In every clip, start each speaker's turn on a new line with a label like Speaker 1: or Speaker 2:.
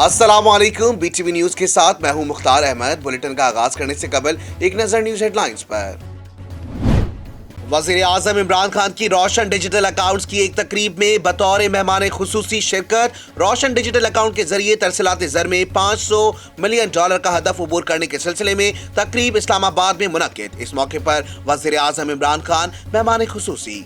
Speaker 1: अस्सलाम वालेकुम। BTV news के साथ मैं हूं मुख्तार अहमद। बुलेटिन का आगाज करने से कबल एक नजर न्यूज हेडलाइंस पर। वजीर आजम इमरान खान की रोशन डिजिटल अकाउंट्स की एक तकरीब में बतौर मेहमान खुसूसी शिरकत। रोशन डिजिटल अकाउंट के जरिए तरसीलात ज़र में $500 मिलियन का हदफ अबूर करने के सिलसिले में तकरीब इस्लामाबाद में मुनक्किद। इस मौके पर वजीर आजम इमरान खान मेहमान खुसूसी।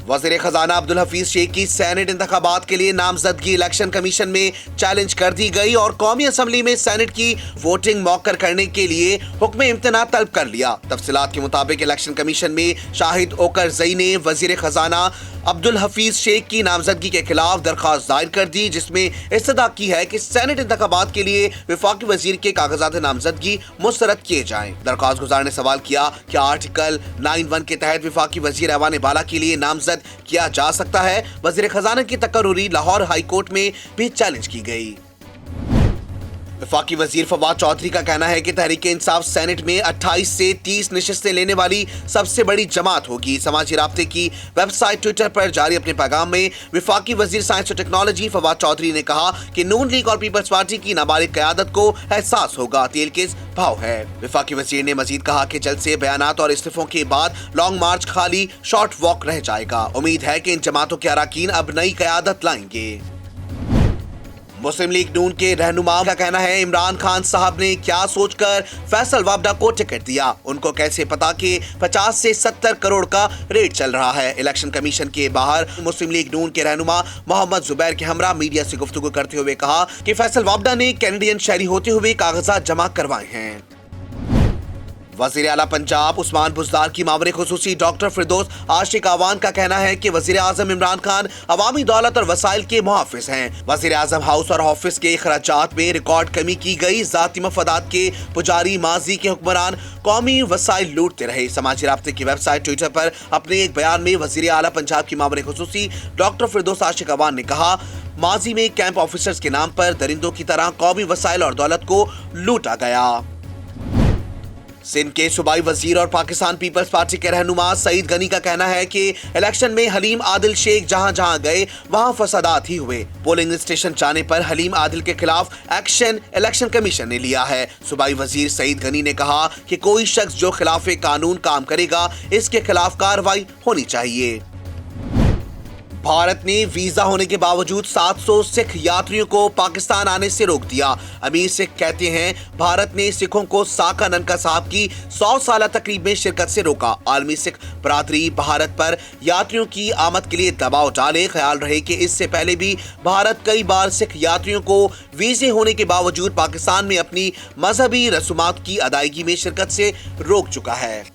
Speaker 1: वज़ीर खजाना अब्दुल हफीज शेख की सेनेट इंतखाबात के लिए नामजदगी इलेक्शन कमीशन में चैलेंज कर दी गई और कौमी असम्बली में सेनेट की वोटिंग मौकर करने के लिए हुक्म इम्तना तलब कर लिया। तफसीलात के मुताबिक इलेक्शन कमीशन में शाहिद ओकरजई ने वज़ीर खजाना अब्दुल हफीज शेख की नामजदगी के खिलाफ दरखास्त दायर कर दी, जिसमें इस्तदा की है कि सेनेट इंतखाबात के लिए वफाकी वजीर के कागजात नामजदगी मुस्तरद किए जाएं। दरखास्त गुजार ने सवाल किया कि आर्टिकल 91 के तहत वफाकी वजीर ऐवान बाला के लिए नामजद किया जा सकता है। वजीर खजाना की तकर्रुरी लाहौर हाई कोर्ट में भी चैलेंज की गई। वफाकी वजीर फवाद चौधरी का कहना है कि तहरीक इंसाफ सेनेट में 28 से 30 नशिस्तें लेने वाली सबसे बड़ी जमात होगी। समाजी राब्ते की वेबसाइट ट्विटर पर जारी अपने पैगाम में वफाकी वजीर साइंस और टेक्नोलॉजी फवाद चौधरी ने कहा कि नून लीग और पीपल्स पार्टी की नाबालिग क़यादत को एहसास होगा तेल के भाव है। वफाकी वजीर ने मजीद कहा कि जल्द से बयानात और इस्तीफों के बाद लॉन्ग मार्च खाली शॉर्ट वॉक रह जाएगा। उम्मीद है कि इन जमातों के अरकान अब नई क़यादत लाएंगे। मुस्लिम लीग नून के रहनुमा का कहना है इमरान खान साहब ने क्या सोचकर फैसल वाबडा को टिकट दिया। उनको कैसे पता कि 50 से 70 करोड़ का रेट चल रहा है। इलेक्शन कमीशन के बाहर मुस्लिम लीग नून के रहनुमा मोहम्मद जुबैर के हमरा मीडिया से गुफ्तगू करते हुए कहा कि फैसल वाबडा ने कैनेडियन शहरी होते हुए कागजात जमा करवाए हैं। वज़ीर आला पंजाब उस्मान बुज़दार की मामले खुसूसी डॉक्टर फिरदौस आशिक आवान का कहना है कि वज़ीर आज़म इमरान खान अवामी दौलत और वसाइल के मुहाफ़िज़ हैं। वज़ीर आज़म हाउस और ऑफिस के अखराजात में रिकॉर्ड कमी की गई। ज़ाती मफादात के पुजारी माजी के हुक्मरान कौमी वसाइल लूटते रहे। समाजी राब्ते की वेबसाइट ट्विटर पर अपने एक बयान में वज़ीर आला पंजाब की मामले खुसूसी डॉक्टर फिरदौस आशिक आवान ने कहा माजी में कैंप ऑफिसर्स के नाम पर दरिंदों की तरह कौमी वसाइल और दौलत को लूटा गया। सिंध के सूबाई वजीर और पाकिस्तान पीपल्स पार्टी के रहनुमा सईद गनी का कहना है कि इलेक्शन में हलीम आदिल शेख जहां जहां गए वहां फसादात ही हुए। पोलिंग स्टेशन जाने पर हलीम आदिल के खिलाफ एक्शन इलेक्शन कमीशन ने लिया है। सूबाई वजीर सईद गनी ने कहा कि कोई शख्स जो खिलाफ कानून काम करेगा इसके खिलाफ कार्रवाई होनी चाहिए। भारत ने वीजा होने के बावजूद 700 सिख यात्रियों को पाकिस्तान आने से रोक दिया। अमीर सिख कहते हैं भारत ने सिखों को साका ननका साहब की 100 साला तकरीब में शिरकत से रोका। आलमी सिख बरादरी भारत पर यात्रियों की आमद के लिए दबाव डाले। ख्याल रहे कि इससे पहले भी भारत कई बार सिख यात्रियों को वीजे होने के बावजूद पाकिस्तान में अपनी मजहबी रसूमात की अदायगी में शिरकत से रोक चुका है।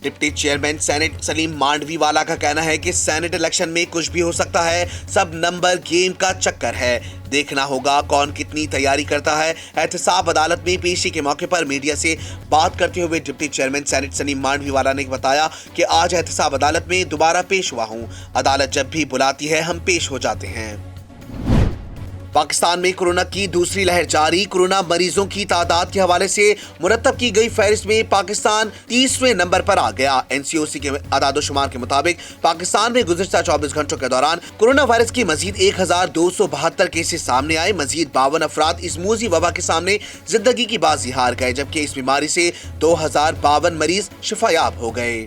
Speaker 1: Deputy chairman senate Saleem Mandviwala का कहना है कि सेनेट इलेक्शन में कुछ भी हो सकता है, सब नंबर गेम का चक्कर है। देखना होगा कौन कितनी तैयारी करता है। एहतसाब अदालत में पेशी के मौके पर मीडिया से बात करते हुए deputy chairman senate Saleem Mandviwala ने बताया कि आज एहतसाब अदालत में दोबारा पेश हुआ हूँ। अदालत जब भी बुलाती है हम पेश हो जाते हैं। पाकिस्तान में कोरोना की दूसरी लहर जारी। कोरोना मरीजों की तादाद के हवाले से मुरतब की गई फहरिस्त में पाकिस्तान 30वें नंबर पर आ गया। एनसीओसी के आदादोशुमार के मुताबिक पाकिस्तान में गुज़िश्ता 24 घंटों के दौरान कोरोना वायरस के मजीद 1272 केसेस सामने आए। मजीद 52 अफराद इस मूजी वबा के सामने जिंदगी की बाजी हार गए, जबकि इस बीमारी से 2052 मरीज शिफायाब हो गए।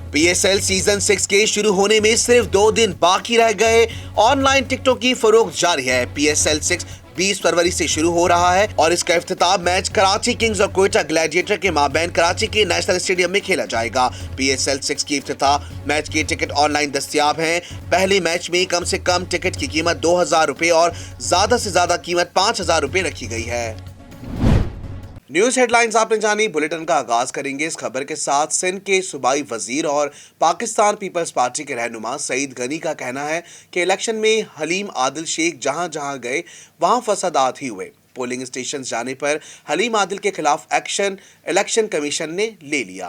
Speaker 1: PSL सीजन 6 के शुरू होने में सिर्फ 2 दिन बाकी रह गए। ऑनलाइन टिकटों की फरोख्त जारी है। PSL 6 20 फरवरी से शुरू हो रहा है और इसका इफ्तिताम मैच कराची किंग्स और कोयटा ग्लैडिएटर के माबैन कराची के नेशनल स्टेडियम में खेला जाएगा। PSL 6 की इफ्तिताह मैच के टिकट ऑनलाइन दस्तयाब हैं। पहले मैच में कम से कम टिकट की कीमत 2000 रुपए और ज्यादा से ज्यादा कीमत 5000 रुपए रखी गई है। न्यूज हेडलाइंस आपने जानी। बुलेटिन का आगाज करेंगे इस खबर के साथ। सिंध के सूबाई वजीर और पाकिस्तान पीपल्स पार्टी के रहनुमा सईद गनी का कहना है कि इलेक्शन में हलीम आदिल शेख जहां जहां गए वहां फसादात ही हुए। पोलिंग स्टेशन जाने पर हलीम आदिल के खिलाफ एक्शन इलेक्शन कमीशन ने ले लिया।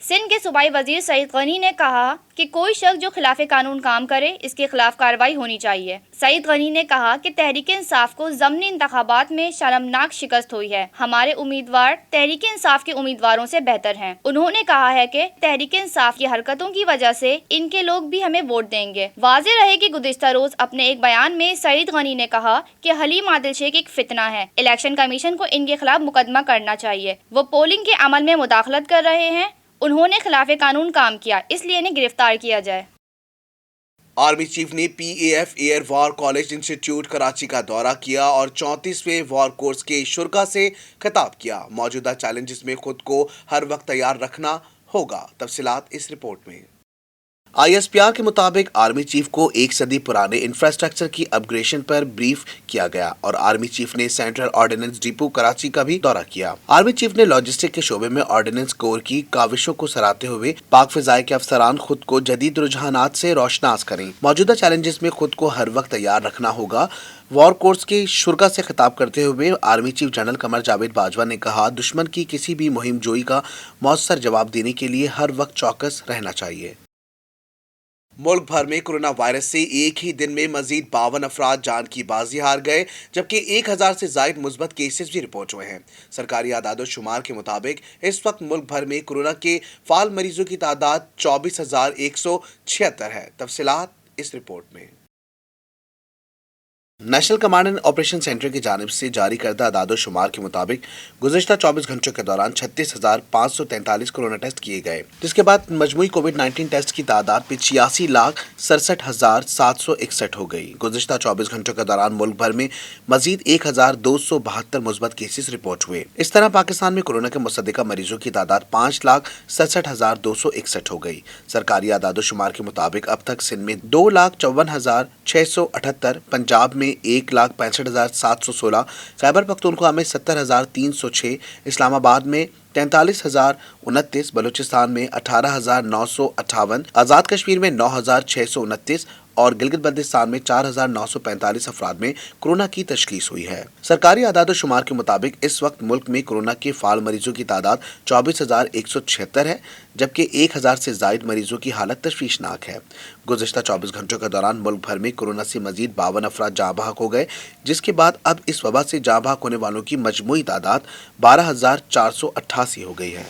Speaker 2: सिंध के सूबाई वजीर सईद गनी ने कहा कि कोई शख्स जो खिलाफ कानून काम करे इसके खिलाफ कार्रवाई होनी चाहिए। सईद गनी ने कहा कि तहरीक इंसाफ को ज़मनी इंतखाबात में शर्मनाक शिकस्त हुई है। हमारे उम्मीदवार तहरीक इंसाफ के उम्मीदवारों से बेहतर हैं। उन्होंने कहा है कि तहरीक इंसाफ की हरकतों की वजह से इनके लोग भी हमें वोट देंगे। वाज़ेह रहे कि गुज़िश्ता रोज अपने एक बयान में सईद गनी ने कहा कि हलीम आदिल शेख एक फितना है। इलेक्शन कमीशन को इनके खिलाफ मुकदमा करना चाहिए। वो पोलिंग के अमल में मुदाखलत कर रहे हैं। उन्होंने खिलाफ कानून काम किया, इसलिए इन्हें गिरफ्तार किया जाए।
Speaker 1: आर्मी चीफ ने PAF air war college institute Karachi का दौरा किया और 34वें वॉर कोर्स के शुरा से खिताब किया। मौजूदा चैलेंजेस में खुद को हर वक्त तैयार रखना होगा। तफसीलात इस रिपोर्ट में। ISPR के मुताबिक आर्मी चीफ को एक सदी पुराने इंफ्रास्ट्रक्चर की अपग्रेडेशन पर ब्रीफ किया गया और आर्मी चीफ ने सेंट्रल ऑर्डिनेंस डिपो कराची का भी दौरा किया। आर्मी चीफ ने लॉजिस्टिक के शोबे में ऑर्डिनेंस कोर की काविशों को सराहते हुए पाक फिजाई के अफसरान खुद को जदीद रुझानात से रोशनास करें। मौजूदा चैलेंजेस में खुद को हर वक्त तैयार रखना होगा। वॉर कोर्स के शुरा से खिताब करते हुए army chief general Qamar Javed Bajwa ने कहा, दुश्मन की किसी भी मुहिम जोई का मौसर जवाब देने के लिए हर वक्त चौकस रहना चाहिए। मुल्क भर में कोरोना वायरस से एक ही दिन में मजीद 52 अफराद जान की बाजी हार गए, जबकि 1000 से जायद मुस्बत केसेस भी रिपोर्ट हुए हैं। सरकारी आदादो शुमार के मुताबिक इस वक्त मुल्क भर में कोरोना के फाल मरीजों की तादाद 24,176 है। तफसीलात इस रिपोर्ट में। National command and operation centre की जानिब से जारी करदा आदादो शुमार के मुताबिक गुज़िश्ता 24 घंटों के दौरान 36,543 कोरोना टेस्ट किए गए, जिसके बाद मजमूई कोविड-19 टेस्ट की तादाद 85,67,761 हो गई। गुज़िश्ता 24 घंटों के दौरान मुल्क भर में मजीद 1,272 मुस्बत केसेस रिपोर्ट हुए। इस तरह पाकिस्तान में कोरोना के मुसद्दिका मरीजों की तादाद 5,67,261 हो गई। सरकारी आदादो शुमार के मुताबिक अब तक सिंध में 2,54,678, पंजाब में 1,65,716, खैबर पख्तूनख्वा में 70,306, इस्लामाबाद में 43,029, बलूचिस्तान में 18,958, आज़ाद कश्मीर में 9,629 और गिलगित बल्तिस्तान में 4,945 अफराद में कोरोना की तशखीस हुई है। सरकारी आदादो शुमार के मुताबिक इस वक्त मुल्क में कोरोना के फाल मरीजों की तादाद 24,176 है, जबकि 1,000 से जायद मरीजों की हालत तशवीशनाक है। गुज़िश्ता 24 घंटों के दौरान मुल्क भर में कोरोना से मजीद 52 अफराद जाँ बहक हो गए, जिसके बाद अब इस वबा से जाँ बहक होने वालों की मजमूई तादाद 12,488 हो गई है।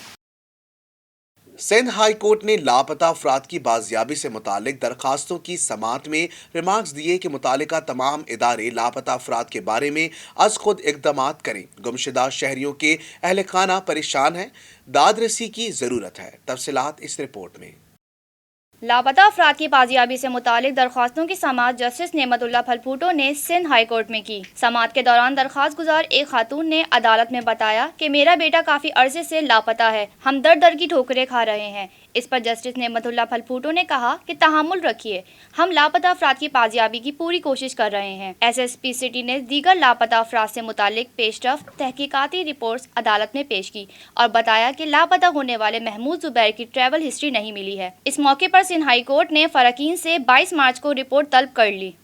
Speaker 1: सिंध हाई कोर्ट ने लापता अफराद की बाजियाबी से मुतालिक दरखास्तों की समाअत में रिमार्क्स दिए कि मुतालिका तमाम इदारे लापता अफराद के बारे में अज खुद इक़दामात करें। गुमशुदा शहरियों के अहल खाना परेशान हैं, दादरसी की ज़रूरत है। तफसीलात इस रिपोर्ट में।
Speaker 2: लापता अफराद की बाजियाबी से मुतालिक दरख्वास्तों की समाअत जस्टिस नेमतुल्लाह फलफूटो ने सिंध हाई कोर्ट में की। समाअत के दौरान दरख्वास्त गुजार एक खातून ने अदालत में बताया कि मेरा बेटा काफी अरसे से लापता है, हम दर दर की ठोकरें खा रहे हैं। इस पर जस्टिस नेमतुल्लाह फलफूटो ने कहा कि तहम्मुल रखिए, हम लापता अफराद की बाजियाबी की पूरी कोशिश कर रहे हैं। SSP सिटी ने दीगर लापता अफराद से मुतालिक पेशरफ तहकीकाती रिपोर्ट्स अदालत में पेश की और बताया कि लापता होने वाले महमूद जुबैर की ट्रैवल हिस्ट्री नहीं मिली है। इस मौके पर सिंध हाई कोर्ट ने फरकीन से 22 मार्च को रिपोर्ट तलब कर ली।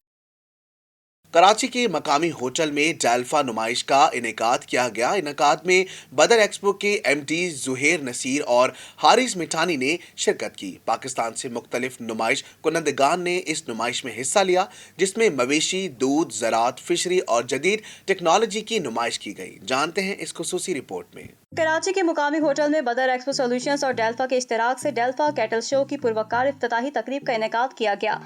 Speaker 1: कराची के मकामी होटल में डेल्फा नुमाइश का इनेकाद किया गया। इनेकाद में बदर एक्सपो के MD जुहेर नसीर और हारिस मिठानी ने शिरकत की। पाकिस्तान से मुख्तलिफ नुमाइश कुनंदगान ने इस नुमाइश में हिस्सा लिया, जिसमें मवेशी, दूध, ज़राअत, फिशरी और जदीद टेक्नोलॉजी की नुमाइश की गई। जानते हैं इस खुसूसी रिपोर्ट में।
Speaker 3: कराची के मुकामी होटल में बदर एक्सपो सॉल्यूशंस और डेल्फा के इश्तराक से डेल्फा कैटल शो की पुरवकार इफ्तिताही तकरीब का इनेकाद किया गया।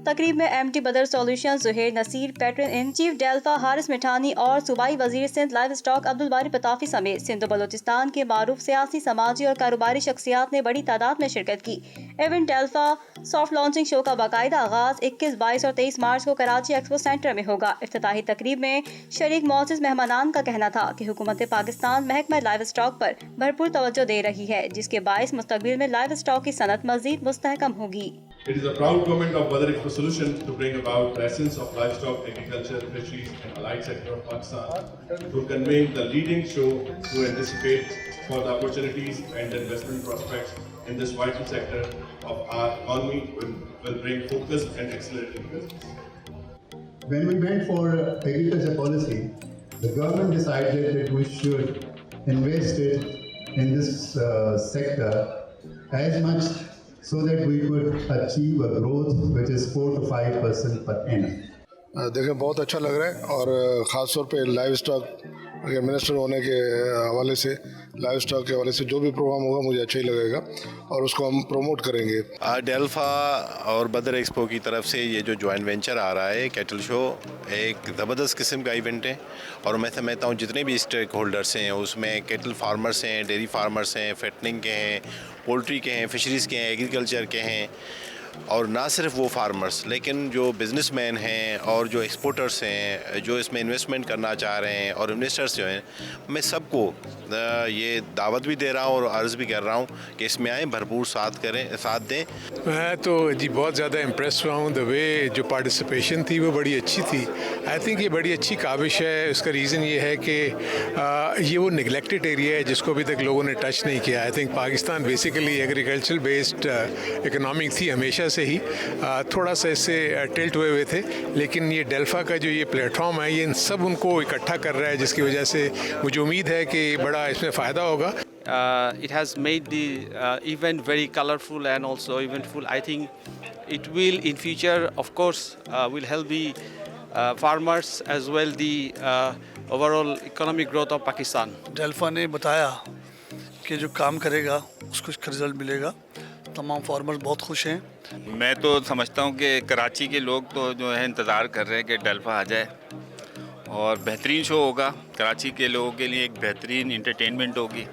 Speaker 3: तकरीब में MD Badar solutions Zuhair Naseer, patron in chief डेल्फा हारिस मिठानी और सूबाई वजीर सिंध लाइव स्टॉक अब्दुल बारी पताफी समेत सिंध बलोचिस्तान के मारूफ सियासी, समाजी और कारोबारी शख्सियात ने बड़ी तादाद में शिरकत की। इवेंट डेल्फा सॉफ्ट लॉन्चिंग शो का बाकायदा आगाज 21, 22 और 23 मार्च को कराची एक्सपो सेंटर में होगा। इफ्तिताही तकरीब में शरीक मोअज़्ज़िज़ मेहमानान का कहना था कि हुकूमत पाकिस्तान महकमा लाइव स्टॉक पर भरपूर तवज्जो दे रही है, जिसके बाइस मुस्तकबिल में लाइव स्टॉक की सनत मज़ीद मुस्तहकम होगी।
Speaker 4: It is a proud moment of Badr Expo Solution to bring about the essence of livestock, agriculture, fisheries and allied sector of Pakistan through conveying the leading show to anticipate for the opportunities and investment prospects in this vital sector of our economy will bring focus and accelerating business.
Speaker 5: When we went for agriculture policy, the government decided that we should invest it in this sector as much so that we could achieve a growth which is 4 to 5% per annum.
Speaker 6: देखें बहुत अच्छा लग रहा है और ख़ास तौर पे लाइव स्टॉक के मिनिस्टर होने के हवाले से लाइव स्टॉक के हवाले से जो भी प्रोग्राम होगा मुझे अच्छा ही लगेगा और उसको हम प्रमोट करेंगे।
Speaker 7: डेल्फा और बदर एक्सपो की तरफ से ये जो जॉइंट वेंचर आ रहा है कैटल शो एक ज़बरदस्त किस्म का इवेंट है और मैं समझता हूँ जितने भी स्टेक होल्डर्स हैं उसमें कैटल फार्मर्स हैं, डेयरी फार्मर्स हैं, फैटनिंग के हैं, पोल्ट्री के हैं, फिशरीज़ के हैं, एग्रीकल्चर के हैं और ना सिर्फ वो फार्मर्स लेकिन जो बिजनेसमैन हैं और जो एक्सपोर्टर्स हैं जो इसमें इन्वेस्टमेंट करना चाह रहे हैं और इन्वेस्टर्स जो हैं मैं सबको ये दावत भी दे रहा हूँ और अर्ज़ भी कर रहा हूँ कि इसमें आएँ, भरपूर साथ दें।
Speaker 8: मैं तो जी बहुत ज़्यादा इम्प्रेस हुआ हूँ। द वे जो पार्टिसिपेशन थी वो बड़ी अच्छी थी। आई थिंक ये बड़ी अच्छी काविश है। उसका रीज़न ये है कि ये वो निगलेक्टेड एरिया है जिसको अभी तक लोगों ने टच नहीं किया। I think Pakistan basically agriculture based economic थी हमेशा से ही, थोड़ा सा इससे टिल्ट हुए थे, लेकिन ये डेल्फा का जो ये प्लेटफॉर्म है ये इन सब उनको इकट्ठा कर रहा है जिसकी वजह से मुझे उम्मीद है कि बड़ा इसमें फ़ायदा होगा।
Speaker 9: It has made the event very colorful and also eventful. I think it will in future, of course, will help the farmers as well the overall economic growth of Pakistan.
Speaker 10: डेल्फा ने बताया कि जो काम करेगा उसको इसका रिजल्ट मिलेगा। तमाम फार्मर्स बहुत खुश हैं।
Speaker 11: मैं तो समझता हूँ कि कराची के लोग तो जो है इंतज़ार कर रहे हैं कि डेल्फा आ जाए और बेहतरीन शो होगा। कराची के लोगों के लिए एक बेहतरीन इंटरटेनमेंट होगी।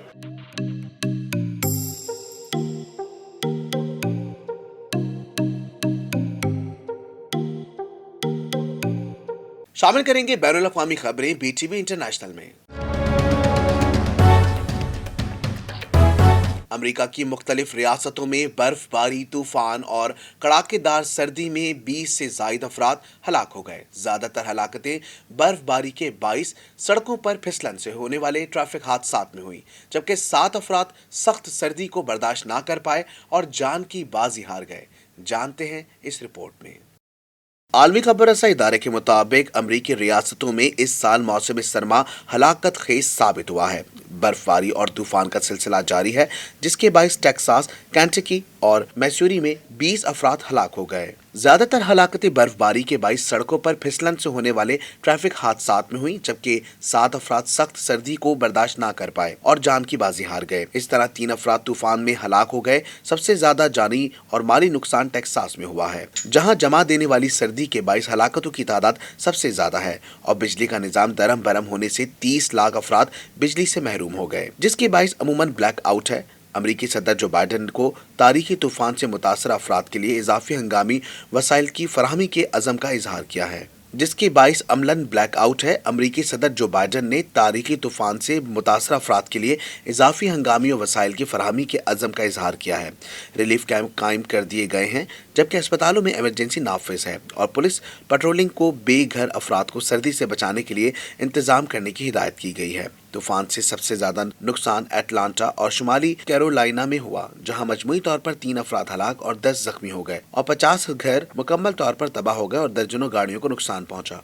Speaker 1: शामिल करेंगे बैनुल अक़वामी खबरें BTV इंटरनेशनल में। अमेरिका की मुख्तलिफ रियासतों में बर्फबारी, तूफान और कड़ाकेदार सर्दी में 20 से ज़ायद अफराद हलाक हो गए। ज़्यादातर हलाकतें बर्फबारी के बाइस सड़कों पर फिसलन से होने वाले ट्रैफिक हादसात में हुई, जबकि 7 अफराद सख्त सर्दी को बर्दाश्त ना कर पाए और जान की बाजी हार गए। जानते हैं इस रिपोर्ट में। आलमी खबर रसा इदारे के मुताबिक अमरीकी रियासतों में इस साल मौसम सरमा हलाकत खेज साबित हुआ है। बर्फबारी और तूफान का सिलसिला जारी है, जिसके बाइस टेक्सास, केंटकी और मैसूरी में 20 अफराद हलाक हो गए। ज्यादातर हलाकतें बर्फबारी के बाइस सड़कों पर फिसलन से होने वाले ट्रैफिक हादसात में हुई, जबकि 7 अफराद सख्त सर्दी को बर्दाश्त ना कर पाए और जान की बाजी हार गए। इस तरह 3 अफराद तूफान में हलाक हो गए। सबसे ज्यादा जानी और माली नुकसान टेक्सास में हुआ है, जहां जमा देने वाली सर्दी के बाइस हलाकतों की तादाद सबसे ज्यादा है और बिजली का निजाम दरम बरम होने से 30 लाख अफराद बिजली से महरूम हो गए, जिसके बाइस अमूमन ब्लैक आउट है। अमरीकी सदर जो बाइडन को तारीखी तूफान से मुतासर अफराद के लिए इजाफी हंगामी वसाइल की फराहमी के अज़म का इजहार किया है, जिसके बाइस अमलन ब्लैक आउट है। अमरीकी सदर जो बाइडन ने तारीखी तूफान से मुतासर अफराद के लिए इजाफी हंगामी वसाइल की फराहमी के अज़म का इजहार किया है। रिलीफ कैंप कायम कर दिए गए हैं, जबकि अस्पतालों में इमरजेंसी नाफिज है और पुलिस पेट्रोलिंग को बेघर अफराद को सर्दी से बचाने के लिए इंतजाम करने की हिदायत की गई है। तूफान से सबसे ज्यादा नुकसान एटलांटा और शुमाली कैरोलिना में हुआ, जहां मजमूई तौर पर 3 अफराद हलाक और 10 जख्मी हो गए और 50 घर मुकम्मल तौर पर तबाह हो गए और दर्जनों गाड़ियों को नुकसान पहुंचा।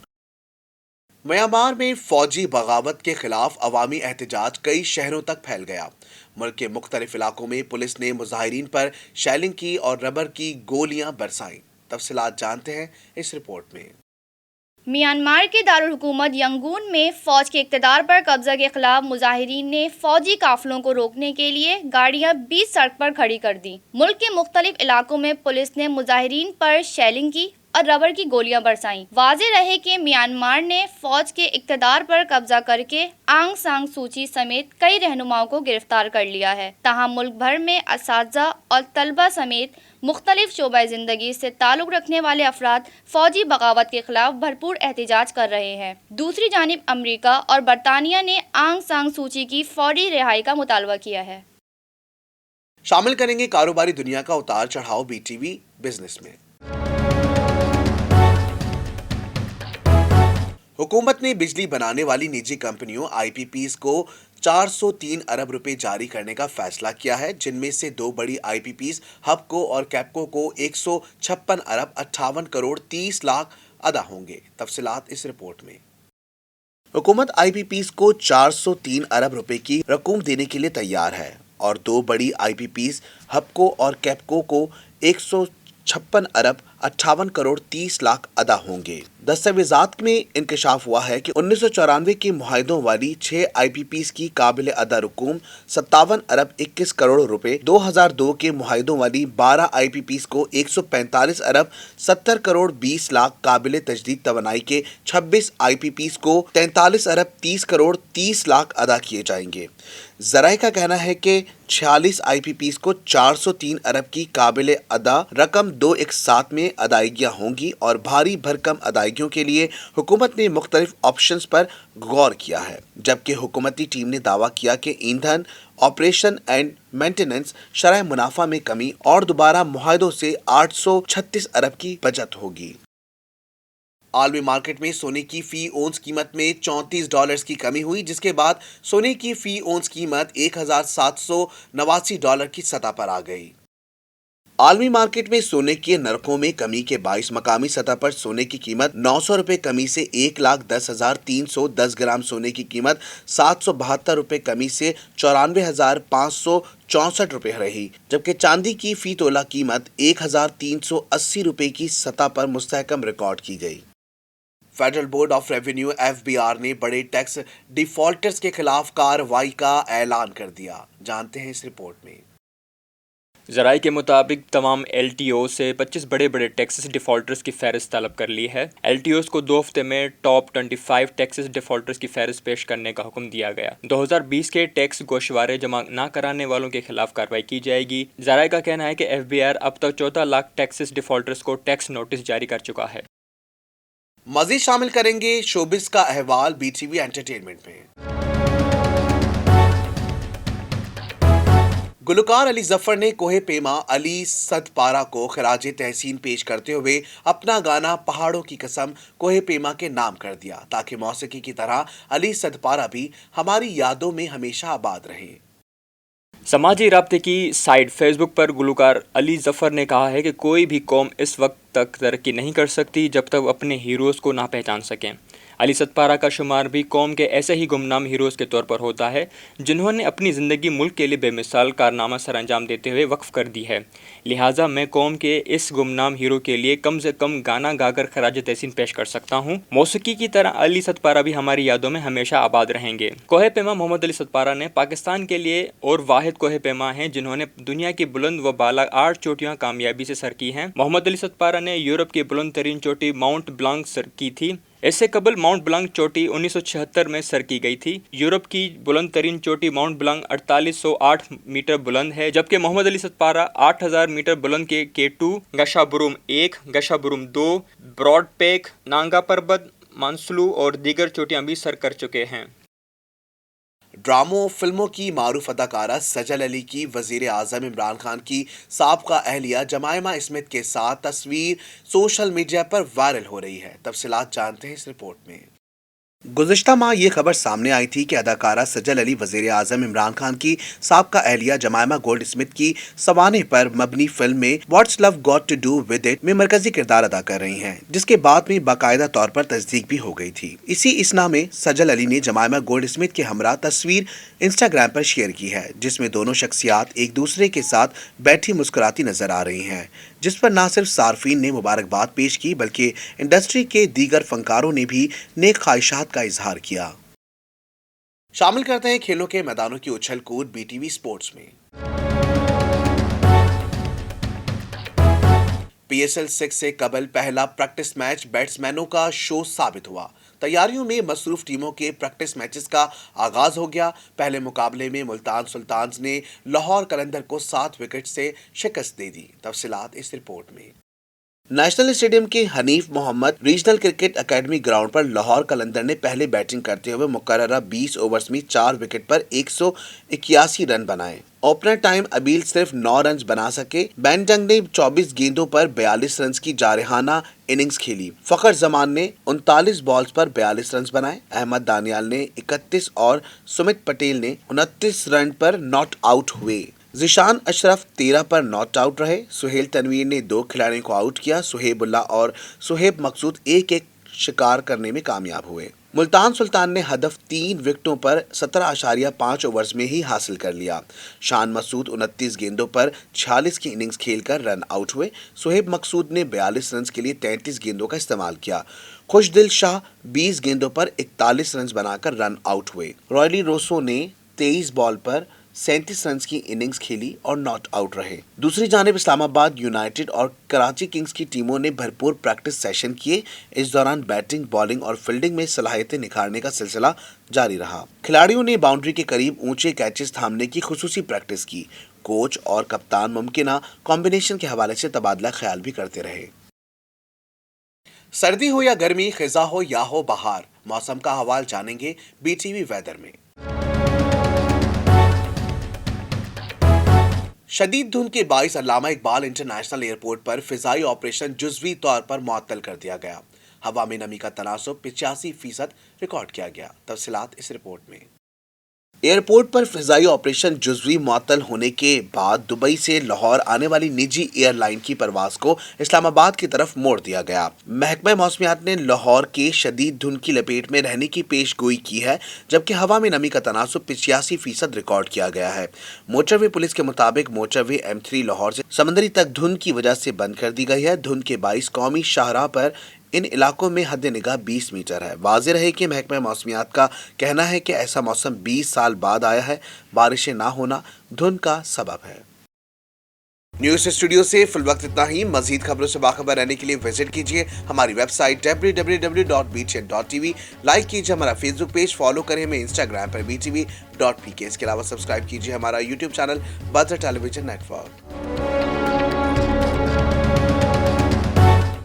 Speaker 1: म्यांमार में फौजी बगावत के खिलाफ अवामी एहतजाज कई शहरों तक फैल गया। मुल्क के मुख्तलिफ इलाकों में पुलिस ने मुजाहिरीन पर शेलिंग की और रबर की गोलियां बरसाईं। तफसीलात जानते हैं इस रिपोर्ट में।
Speaker 2: म्यांमार के दारुल हुकूमत यंगून में फौज के इक़्तिदार पर कब्जा के खिलाफ मुजाहिरीन ने फौजी काफिलों को रोकने के लिए गाड़ियां बीच सड़क पर खड़ी कर दी। मुल्क के मुख्तलिफ इलाकों में पुलिस ने मुजाहिरीन पर शेलिंग की और रबर की गोलियां बरसाईं। वाज़ेह रहे कि म्यांमार ने फौज के इक़्तिदार पर कब्जा करके आंग सांग सूची समेत कई रहनुमाओं को गिरफ्तार कर लिया है। तहां मुल्क भर में असातिज़ा और तलबा समेत मुख्तलिफ शोबा ज़िंदगी से ताल्लुक़ रखने वाले अफराद फौजी बगावत के खिलाफ भरपूर एहतजाज कर रहे हैं। दूसरी जानिब अमरीका और बरतानिया ने आंग सांग सूची की फौरी रिहाई का मुतालबा किया है।
Speaker 1: शामिल करेंगे कारोबारी दुनिया का उतार चढ़ाव BTV बिजनेस में। हुकूमत ने बिजली बनाने वाली निजी कंपनियों IPPs को 403 अरब रुपए जारी करने का फैसला किया है, जिनमें से 2 बड़ी IPPs हबको और कैपको को 156 अरब 58 करोड़ 30 लाख अदा होंगे। तफसीलात इस रिपोर्ट में। हुकूमत IPPs को 403 अरब रुपए की रकूम देने के लिए तैयार है और दो बड़ी IPPs हबको और कैपको को 156 अरब 58 करोड़ 30 लाख अदा होंगे। दस्तावेजात में इंकशाफ हुआ है कि 1994 के मुआहदों वाली 6 IPPs की काबिल अदा रकूम 57 अरब 21 करोड़ रुपए, 2002 के मुआहदों वाली 12 IPPs को 145 अरब 70 करोड़ 20 लाख, काबिल तजदीद तवानाई के 26 IPPs को 43 अरब 30 करोड़ 30 लाख अदा किए जाएंगे। ज़राए का कहना है कि 46 IPPs को 403 अरब की काबिल अदा रकम 2 एक साथ में अदायगियाँ होंगी और भारी भरकम अदायगियों के लिए हुकूमत ने मुख्तलिफ ऑप्शंस पर गौर किया है, जबकि हुकूमती टीम ने दावा किया कि ईंधन, ऑपरेशन एंड मेंटेनेंस, शरह मुनाफा में कमी और दोबारा मुआहदों से 836 अरब की बचत होगी। आलमी मार्केट में सोने की फी ओंस कीमत में $34 की कमी हुई, जिसके बाद सोने की फी ओंस कीमत $1,789 की सतह पर आ गई। आलमी मार्केट में सोने के नरखों में कमी के बाइस मकामी सतह पर सोने की कीमत 900 रुपए कमी से 1,10,310 ग्राम, सोने की कीमत 772 रुपए कमी से 94,564 रुपए रही, जबकि चांदी की फी तोला कीमत 1,380 रुपए की सतह पर मुस्तहकम रिकॉर्ड की गई। Federal board of revenue FBR ने बड़े टैक्स डिफॉल्टर्स के खिलाफ कार्रवाई का ऐलान कर दिया। जानते हैं इस रिपोर्ट में।
Speaker 12: ज़राए के मुताबिक तमाम LTO से 25 बड़े बड़े टैक्सेस डिफ़ॉल्टर्स की फ़हरिस्त तलब कर ली है। LTOs को 2 हफ्ते में टॉप 25 टैक्सेस डिफ़ॉल्टर्स की फ़हरिस्त पेश करने का हुक्म दिया गया। 2020 के टैक्स गोशवारे जमा न कराने वालों के खिलाफ कार्रवाई की जाएगी। ज़राए का कहना है कि FBR अब तक 14 लाख टैक्सेस डिफ़ॉल्टर्स को टैक्स नोटिस जारी कर चुका है।
Speaker 1: मज़ीद शामिल करेंगे शोबिस का अहवाल BTV एंटरटेनमेंट में। गुलकार अली जफर ने कोहे पेमा अली सदपारा को खराज तहसीन पेश करते हुए अपना गाना पहाड़ों की कसम कोहे पेमा के नाम कर दिया, ताकि मौसीकी की तरह अली सदपारा भी हमारी यादों में हमेशा आबाद रहे।
Speaker 12: समाजी राब्ते की साइट फेसबुक पर गुलकार अली जफर ने कहा है कि कोई भी कौम इस वक्त तक तरक्की नहीं कर सकती जब तक अपने हीरोज़ को ना पहचान सकें। अली सदपारा का शुमार भी कौम के ऐसे ही गुमनाम हीरोज़ के तौर पर होता है जिन्होंने अपनी ज़िंदगी मुल्क के लिए बेमिसाल कारनामा सर अंजाम देते हुए वक्फ कर दी है। लिहाजा मैं कौम के इस गुमनाम हीरो के लिए कम से कम गाना गाकर खराज तहसीन पेश कर सकता हूँ। मौसीकी की तरह अली सदपारा भी हमारी यादों में हमेशा आबाद रहेंगे। कोहे पेमा मोहम्मद अली सदपारा ने पाकिस्तान के लिए और वाहिद कोहे पेमा हैं जिन्होंने दुनिया की बुलंद व बाला 8 चोटियाँ कामयाबी से सर की हैं। मोहम्मद अली सदपारा ने यूरोप की बुलंद तरीन चोटी माउंट ब्लांक सर की थी। इससे कबल माउंट ब्लांक चोटी 1976 में सर की गई थी। यूरोप की बुलंद तरीन चोटी माउंट ब्लांक 4808 मीटर बुलंद है, जबकि मोहम्मद अली सदपारा 8000 मीटर बुलंद के K2, गशाबुरुम 1, गशाबुरुम 2, ब्रॉड पेक, नांगा पर्वत, मानसलू और दीगर चोटियां भी सर कर चुके हैं।
Speaker 1: ड्रामों फिल्मों की मारूफ अदाकारा सजल अली की वजीर आज़म इमरान खान की साबका अहलिया जमायमा स्मिथ के साथ तस्वीर सोशल मीडिया पर वायरल हो रही है। तफसीलात जानते हैं इस रिपोर्ट में। गुज़िश्ता माह ये खबर सामने आई थी कि अदाकारा सजल अली वज़ीर आज़म इमरान खान की साबका अहलिया जमायमा गोल्ड स्मिथ की सवाने पर मबनी फिल्म में what's love got to do with it में मरकजी किरदार अदा कर रही हैं, जिसके बाद में बाकायदा तौर पर तस्दीक भी हो गई थी। इसी इसना में सजल अली ने जमायमा गोल्ड स्मिथ के हमरा तस्वीर इंस्टाग्राम पर शेयर की है, जिसमें दोनों शख्सियात एक दूसरे के साथ बैठी मुस्कुराती नजर आ रही हैं, जिस पर न सिर्फ सार्फिन ने मुबारकबाद पेश की बल्कि इंडस्ट्री के दीगर फनकारों ने भी नेक ख्वाहिशात का इजहार किया। शामिल करते हैं खेलों के मैदानों की उछल कूद BTV स्पोर्ट्स में। PSL 6 से कबल पहला प्रैक्टिस मैच बैट्समैनों का शो साबित हुआ। तैयारियों में मसरूफ टीमों के प्रैक्टिस मैचेस का आगाज हो गया। पहले मुकाबले में मुल्तान सुल्तान्स ने लाहौर कलंदर को 7 विकेट से शिकस्त दे दी। तफसीलात इस रिपोर्ट में। नेशनल स्टेडियम के Hanif Mohammad regional cricket academy ground पर लाहौर कलंदर ने पहले बैटिंग करते हुए मुकर्ररा 20 ओवर्स में 4 विकेट पर 181 रन बनाए। ओपनर टाइम अबील सिर्फ 9 रन बना सके। बेन जंग ने 24 गेंदों पर 42 रन की जारहाना इनिंग्स खेली। फखर जमान ने 39 बॉल्स पर 42 रन बनाए। अहमद दानियाल ने 31 और सुमित पटेल ने 29 रन पर नॉट आउट हुए। जिशान अशरफ 13 पर नॉट आउट रहे। सुहेल तनवीर ने 2 खिलाड़ियों को आउट किया। सुहेबुल्ला और सुहेब मकसूद एक शिकार करने में कामयाब हुए। मुल्तान सुल्तान ने हदफ 3 विकेटों पर 17.5 ओवर्स में ही हासिल कर लिया। शान मसूद 29 गेंदों पर 46 की इनिंग्स खेलकर रन आउट हुए। सुहेब मकसूद ने 42 रन के लिए 33 गेंदों का इस्तेमाल किया। खुशदिल शाह 20 गेंदों पर 41 रन बनाकर रन आउट हुए। रॉयली रोसो ने 23 बॉल पर 37 रन की इनिंग्स खेली और नॉट आउट रहे। दूसरी जानिब इस्लामाबाद यूनाइटेड और कराची किंग्स की टीमों ने भरपूर प्रैक्टिस सेशन किए। इस दौरान बैटिंग, बॉलिंग और फील्डिंग में सलाहियतें निखारने का सिलसिला जारी रहा। खिलाड़ियों ने बाउंड्री के करीब ऊंचे कैचेस थामने की खुसूसी प्रैक्टिस की। कोच और कप्तान मुमकिना कॉम्बिनेशन के हवाले से तबादला ख्याल भी करते रहे। सर्दी हो या गर्मी, खिजा हो या हो बहार, मौसम का हवाल जानेंगे बीटीवी वेदर में। शदीद धुंध के बाइस अल्लामा इकबाल इंटरनेशनल एयरपोर्ट पर फिजाई ऑपरेशन जुज़वी तौर पर मुअत्तल कर दिया गया। हवा में नमी का तनासुब 85% रिकॉर्ड किया गया। तफसीलात इस रिपोर्ट में। एयरपोर्ट पर फिजाई ऑपरेशन जुज़वी मुअत्तल होने के बाद दुबई से लाहौर आने वाली निजी एयरलाइन की परवाज को इस्लामाबाद की तरफ मोड़ दिया गया। महकमा मौसमियात ने लाहौर के शदीद धुंध की लपेट में रहने की पेशगोई की है, जबकि हवा में नमी का तनासुब 85% रिकॉर्ड किया गया है। मोटरवे पुलिस के मुताबिक मोटरवे M3 लाहौर से समंदरी तक धुंध की वजह से बंद कर दी गई है। धुंध के 22 कौमी शाहराह पर इन इलाकों में हद निगाह 20 मीटर है। वाज़ेह रहे कि महकमा मौसमियात का कहना है कि ऐसा मौसम 20 साल बाद आया है। बारिशें ना होना धुंध का सबब है। न्यूज़ स्टूडियो से फिल वक्त इतना ही। मजीद खबरों से बाखबर रहने के लिए विजिट कीजिए हमारी वेबसाइट www.btn.tv। लाइक कीजिए हमारा फेसबुक पेज, फॉलो करें हमें इंस्टाग्राम पर btv.pk। इसके अलावा सब्सक्राइब कीजिए हमारा YouTube channel Badr television network.